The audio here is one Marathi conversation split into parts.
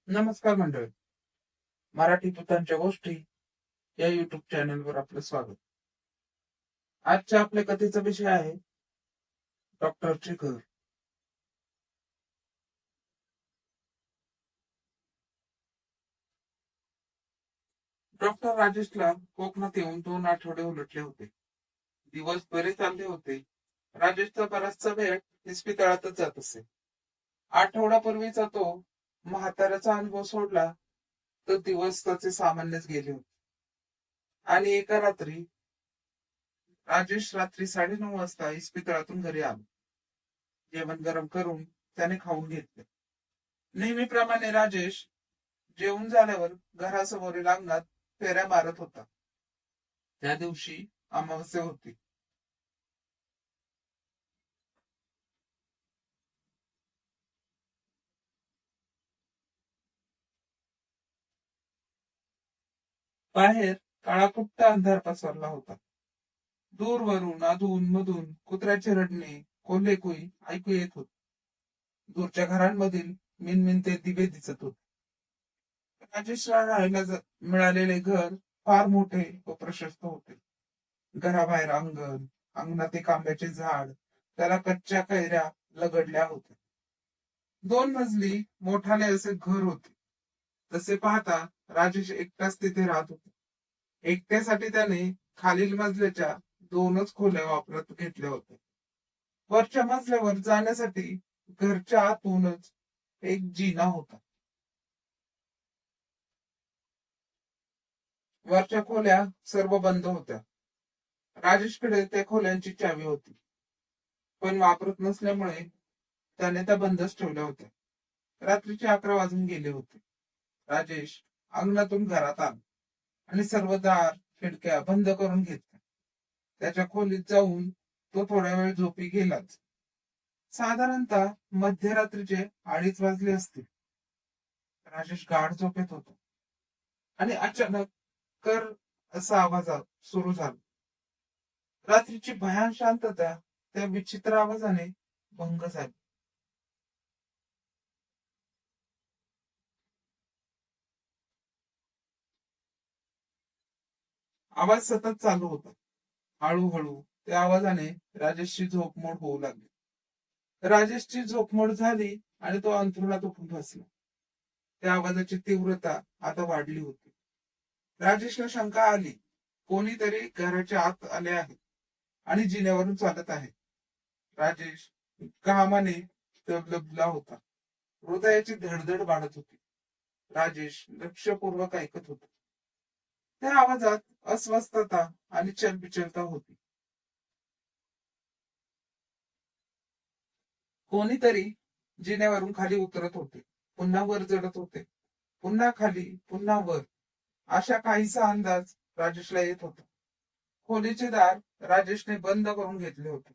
नमस्कार मंडळी. मराठी भूतांच्या गोष्टी या युट्यूब चॅनलवर आपलं स्वागत. आजच्या आपल्या कथेचा विषय आहे डॉक्टरचे घर. डॉक्टर राजेशला कोकणात येऊन 2 आठवडे उलटले होते. दिवस बरे चालले होते. राजेशचा बराचसा वेळ इस्पितळातच जात असे. आठवड्यापूर्वीचा तो म्हाताऱ्याचा अनुभव सोडला तर दिवस त्याचे सामान्यच गेले होते. आणि एका रात्री राजेश रात्री 9:30 वाजता इस्पितळातून घरी आला. जेवण गरम करून त्याने खाऊन घेतले. नेहमीप्रमाणे राजेश जेवून झाल्यावर घरासमोरील अंगणात फेऱ्या मारत होता. त्या दिवशी अमावस्या होती. बाहेर काळाकुट्ट अंधार पसरला होता. दूरवरून अधून मधून कुत्र्याचे रडणे, कोल्हेकुई ऐकू येत होते. दूरच्या घरांमधील मिनमिनते दिवे दिसत होते. राजेशला राहायला मिळालेले घर फार मोठे व प्रशस्त होते. घराबाहेर अंगण, अंगणात एक आंब्याचे झाड, त्याला कच्च्या कैऱ्या लगडल्या होत्या. 2 मजली मोठाले असे घर होते. तसे पाहता राजेश एकटाच तिथे राहत होता. एकट्यासाठी त्याने खालील मजल्याच्या 2च खोल्या वापरत घेतल्या होत्या. वरच्या मजल्यावर जाण्यासाठी घरच्या आतूनच एक जिना होता. वरच्या खोल्या सर्व बंद होत्या. राजेशकडे त्या खोल्यांची चावी होती, पण वापरत नसल्यामुळे त्याने त्या बंदच ठेवल्या होत्या. रात्रीचे 11 वाजून गेले होते. राजेश अंगणातून घरात आला आणि सर्व दार खिडक्या बंद करून घेतल्या. त्याच्या खोलीत जाऊन तो थोड्या वेळ झोपी गेलाच. साधारणतः मध्यरात्रीचे 2:30 वाजले असतील. राजेश गाढ झोपेत होता आणि अचानक कर असा आवाज सुरू झाला. रात्रीची भयान शांतता त्या विचित्र आवाजाने भंग झाली. आवाज सतत चालू होता. हळूहळू त्या आवाजाने राजेशची झोपमोड होऊ लागली. राजेशची झोपमोड झाली आणि तो अंथरुणात उठून बसला. त्या आवाजाची तीव्रता आता वाढली होती. राजेशला शंका आली, कोणीतरी घराच्या आत आले आहे आणि जिन्यावरून चालत आहे. राजेश घामाने तबलबला होता. हृदयाची धडधड वाढत होती. राजेश लक्षपूर्वक ऐकत होता. त्या आवाजात अस्वस्थता आणि चलबिचलता होती. कोणीतरी जिन्यावरून खाली उतरत होते, पुन्हा वर चढत होते, पुन्हा खाली, पुन्हा वर, अशा काहीसा अंदाज राजेशला येत होता. खोलीचे दार राजेशने बंद करून घेतले होते.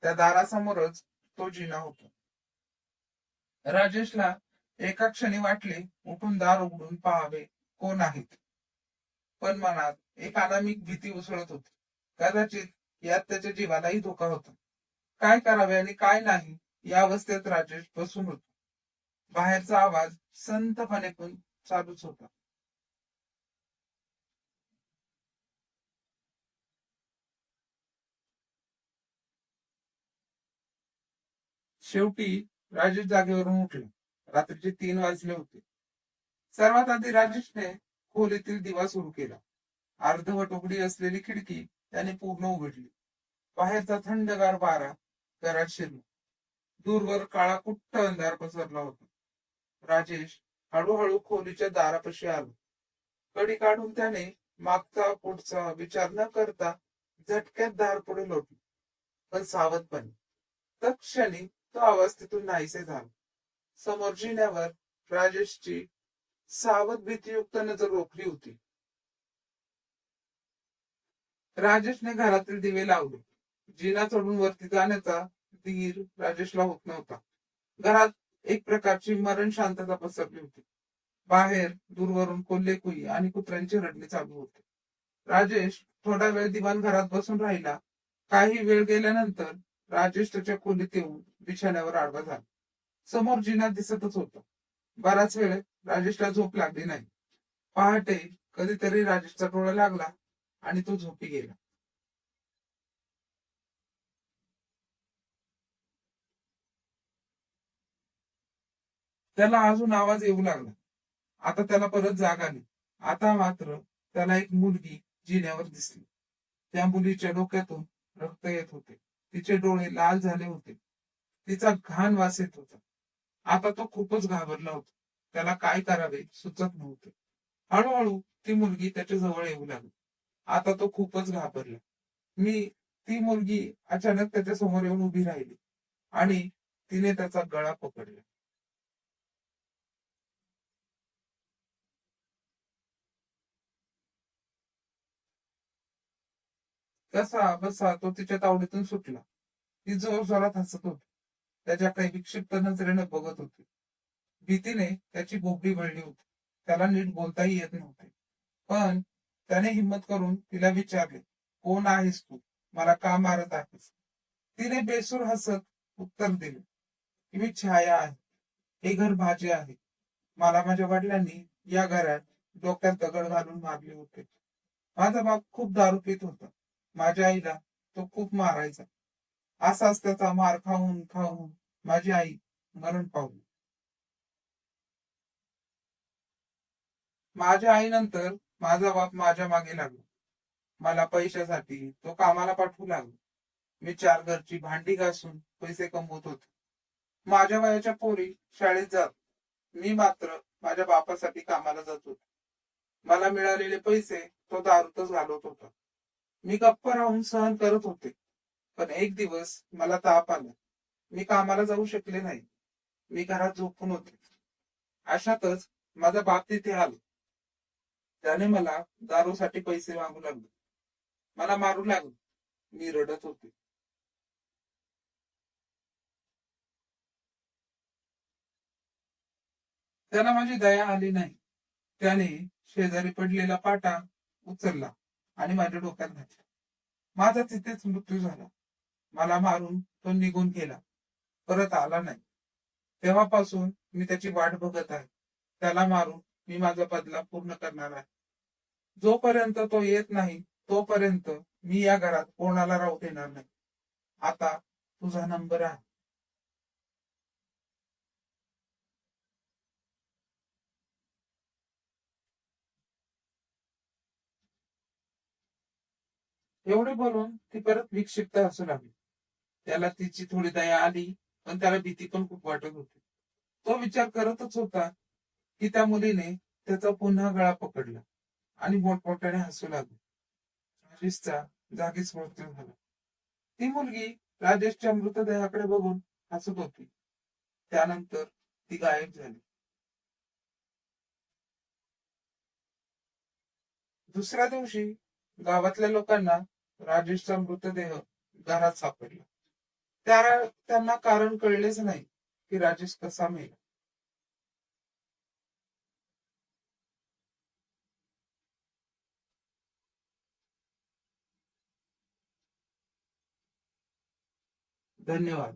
त्या दारासमोरच तो जिना होता. राजेशला एका क्षणी वाटले उठून दार उघडून पाहावे कोण आहेत, पण मनात एक अनामिक भीती उसळत होती. कदाचित यात त्याच्या जीवालाही धोका होता. काय करावे आणि काय नाही या अवस्थेत राजेश बसून होता. बाहेरचा आवाज संतपणे पण चालूच होता. शेवटी राजेश जागेवरून उठले. रात्रीचे 3 वाजले होते. सर्वात आधी राजेशने खोलीतील दिवा सुरू केला. अर्धवट उघडी असलेली खिडकी त्याने पूर्ण उघडली. बाहेरचा थंडगार वारा घरात शिरला. दूरवर काळा कुट्ट अंधार पसरला होता. राजेश हळूहळू खोलीच्या दारापाशी आला. कडी काढून त्याने मागचा पुढचा विचार न करता झटक्यात दार पुढे लोटले, पण सावधपणे. तत्क्षणी तो आवाज तिथून नाहीसे झाला. समोर जिन्यावर राजेशची सावध भीतीयुक्त नजर रोखली होती. राजेशने घरातील दिवे लावले. जिना चढून वरती जाण्याचा धीर राजेशला होत नव्हता. घरात एक प्रकारची मरण शांतता पसरली होती. बाहेर दूरवरून कोल्हेकुई आणि कुत्र्यांची रडणे चालू होते. राजेश थोडा वेळ दिवाण घरात बसून राहिला. काही वेळ गेल्यानंतर राजेश त्याच्या खोलीत येऊन बिछाण्यावर आडवा झाला. समोर जिना दिसतच होता. बराच वेळ राजेशला झोप लागली नाही. पहाटे कधीतरी राजेशचा डोळा लागला आणि तो झोपी गेला. त्याला अजून आवाज येऊ लागला. आता त्याला परत जाग आली. आता मात्र त्याला एक मुलगी जिन्यावर दिसली. त्या मुलीच्या डोक्यातून रक्त येत होते. तिचे डोळे लाल झाले होते. तिचा घाण वास येत होता. आता तो खूपच घाबरला होता. त्याला काय करावे सुचत नव्हते. हळूहळू ती मुलगी त्याच्या जवळ येऊ लागली. आता तो खूपच घाबरला. मी ती मुलगी अचानक त्याच्या समोर येऊन उभी राहिली आणि तिने त्याचा गळा पकडला. कसा बसा तो तिच्या तावडीतून सुटला. ती जोरजोरात हसत होती. त्याच्याकडे विक्षिप्त नजरेने बघत होती. भीतीने त्याची बोबडी वळली होती. त्याला नीट बोलताही येत नव्हते. पण त्याने हिंमत करून तिला विचारले, कोण आहेस तू? मला का मारत आहेस? तिने बेसूर हसत उत्तर दिले, की मी छाया आहे. हे घर माझे आहे. मला माझ्या वडिलांनी या घरात डोक्यात दगड घालून मारले होते. माझा बाप खूप दारू पित होता. माझ्या आईला तो खूप मारायचा. असाच त्याचा मार खाऊन खाऊन माझी आई मरण पावली. माझ्या आईनंतर माझा बाप माझ्या मागे लागला. मला पैशासाठी तो कामाला पाठवू लागला. मी चार घरची भांडी घासून पैसे कमवत होते. माझ्या वयाच्या पोरी शाळेत जात. मी मात्र माझ्या बापासाठी कामाला जात होतो. मला मिळालेले पैसे तो दारूतच घालवत होता. मी गप्प राहून सहन करत होते. पण एक दिवस मला ताप आला. मी कामाला जाऊ शकले नाही. मी घरात झोपून होते. अशातच माझा बाप तिथे आला. त्याने मला दारूसाठी पैसे मागू लागले. मला मारू लागले. मी रडत होते. त्याला माझी दया आली नाही. त्याने शेजारी पडलेला पाटा उचलला आणि माझ्या डोक्यात घातला. माझा तिथेच मृत्यू झाला. मला मारून तो निघून गेला. परत आला नाही. तेव्हापासून मी त्याची वाट बघत आहे. त्याला मारून मी माझा बदला पूर्ण करणार आहे. जोपर्यंत तो येत नाही तोपर्यंत मी या घरात कोणाला राहू देणार नाही. आता तुझा नंबर आहे. एवढे बोलून ती परत विक्षिप्त हसू लागली. त्याला तिची थोडी दया आली, पण त्याला भीती पण खूप वाटत होती. तो विचार करतच होता की त्या मुलीने त्याचा पुन्हा गळा पकडला आणि मोठमोठ्याने हसू लागली. राजेशचा जागीच मृत्यू झाला. ती मुलगी राजेशच्या मृतदेहाकडे बघून हसत होती. त्यानंतर ती गायब झाली. दुसऱ्या दिवशी गावातल्या लोकांना राजेशचा मृतदेह घरात सापडला. त्यांना कारण कळलेच नाही की राजेश कसा मेला. धन्यवाद.